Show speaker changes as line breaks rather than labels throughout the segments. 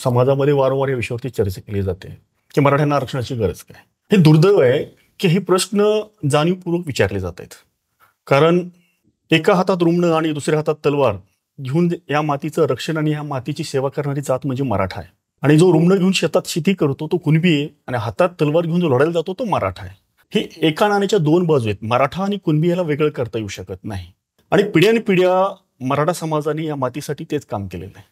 समाजामध्ये वारंवार या विषयावरती चर्चा केली जाते की मराठ्यांना आरक्षणाची गरज काय. हे दुर्दैव आहे की हे प्रश्न जाणीवपूर्वक विचारले जात आहेत. कारण एका हातात रुमणं आणि दुसऱ्या हातात तलवार घेऊन या मातीचं रक्षण आणि या मातीची सेवा करणारी जात म्हणजे मराठा आहे. आणि जो रुमणं घेऊन शेतात शेती करतो तो कुणबी आहे आणि हातात तलवार घेऊन जो लढायला जातो तो मराठा आहे. हे एका नाण्याच्या दोन बाजू आहेत. मराठा आणि कुणबी याला वेगळं करता येऊ शकत नाही. आणि पिढ्यानपिढ्या मराठा समाजाने या मातीसाठी तेच काम केलेलं आहे.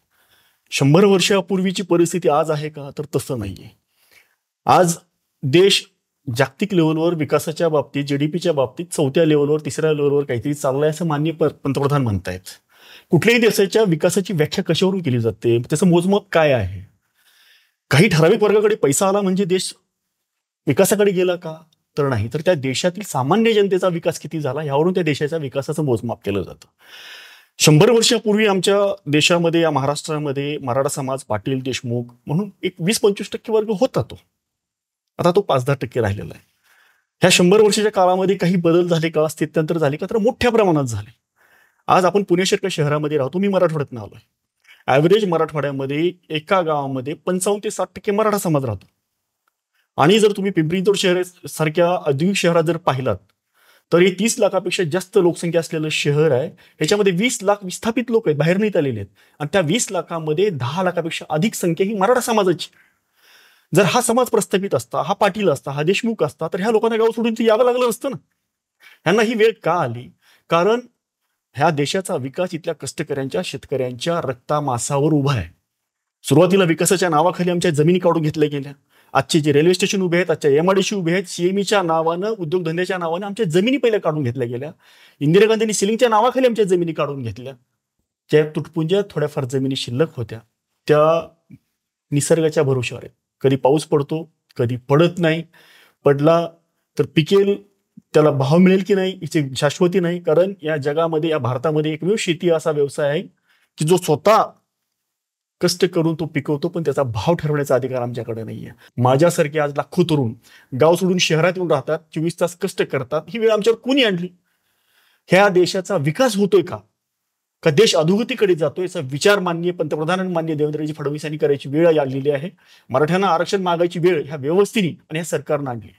100 वर्षापूर्वीची परिस्थिती आज आहे का, तर तसं नाहीये. आज देश जागतिक लेवलवर विकासाच्या बाबतीत जीडीपीच्या बाबतीत 4थ्या लेवलवर 3ऱ्या लेवलवर काहीतरी चाललंय असं माननीय पंतप्रधान म्हणतायत. कुठल्याही देशाच्या विकासाची व्याख्या कशावरून केली जाते, त्याचं मोजमाप काय आहे. काही ठराविक वर्गाकडे पैसा आला म्हणजे देश विकासाकडे गेला का, तर नाही. तर त्या देशातील सामान्य जनतेचा विकास किती झाला यावरून त्या देशाच्या विकासाचं मोजमाप केलं जातं. 100 वर्षापूर्वी आमच्या देशामध्ये या महाराष्ट्रामध्ये मराठा समाज पाटील देशमुख म्हणून एक 20-25% वर्ग होता. तो आता तो 5-10% राहिलेला आहे. ह्या 100 वर्षाच्या काळामध्ये काही बदल झाले का, स्थित्यंतर झाले का, तर मोठ्या प्रमाणात झाले. आज आपण पुण्यासारख्या शहरामध्ये राहतो. मी मराठवाड्यातून आलोय. ऍव्हरेज मराठवाड्यामध्ये एका गावामध्ये 55 ते 60% मराठा समाज राहतो. आणि जर तुम्ही पिंपरी-चिंचवड शहर सारख्या औद्योगिक शहरात जर पाहिलात तर हे 30 लाखापेक्षा जास्त लोकसंख्या असलेलं शहर आहे. ह्याच्यामध्ये 20 लाख विस्थापित लोक आहेत, बाहेर नाही आलेले आहेत. आणि त्या 20 लाखामध्ये 10 लाखापेक्षा अधिक संख्या ही मराठा समाजाची. जर हा समाज प्रस्थापित असता, हा पाटील असता, हा देशमुख असता, तर ह्या लोकांना गाव सोडून यावं लागलं नसतं ना. ह्यांना ही वेळ का आली, कारण ह्या देशाचा विकास इथल्या कष्टकऱ्यांच्या शेतकऱ्यांच्या रक्तामासावर उभा आहे. सुरुवातीला विकासाच्या नावाखाली आमच्या जमिनी काढून घेतल्या गेल्या. आजचे जे रेल्वे स्टेशन उभे आहेत, आजच्या एमआयडीसी उभे आहेत, सीएमईच्या नावानं उद्योगधंद्याच्या नावानं आमच्या जमिनी पहिल्या काढून घेतल्या गेल्या. इंदिरा गांधींनी सिलिंगच्या नावाखाली आमच्या जमिनी काढून घेतल्या. त्या तुटपुंज्या थोड्याफार जमिनी शिल्लक होत्या त्या निसर्गाच्या भरोश्यावर आहेत. कधी पाऊस पडतो, कधी पडत नाही. पडला तर पिकेल, त्याला भाव मिळेल की नाही याची शाश्वती नाही. कारण या जगामध्ये, या भारतामध्ये एकमेव शेती असा व्यवसाय आहे की जो स्वतः कष्ट करून तो पिकवतो, पण त्याचा भाव ठरवण्याचा अधिकार आमच्याकडे नाहीये. माझ्यासारखे आज लाखो तरुण गाव सोडून शहरात येऊन राहतात, 24 तास कष्ट करतात. ही वेळ आमच्यावर कोणी आणली? ह्या देशाचा विकास होतोय का देश अधोगतीकडे जातोय याचा विचार माननीय पंतप्रधान आणि माननीय देवेंद्रजी फडणवीस यांनी करायची वेळ आलेली आहे. मराठ्यांना आरक्षण मागायची वेळ ह्या व्यवस्थेने आणि ह्या सरकारनं आणली.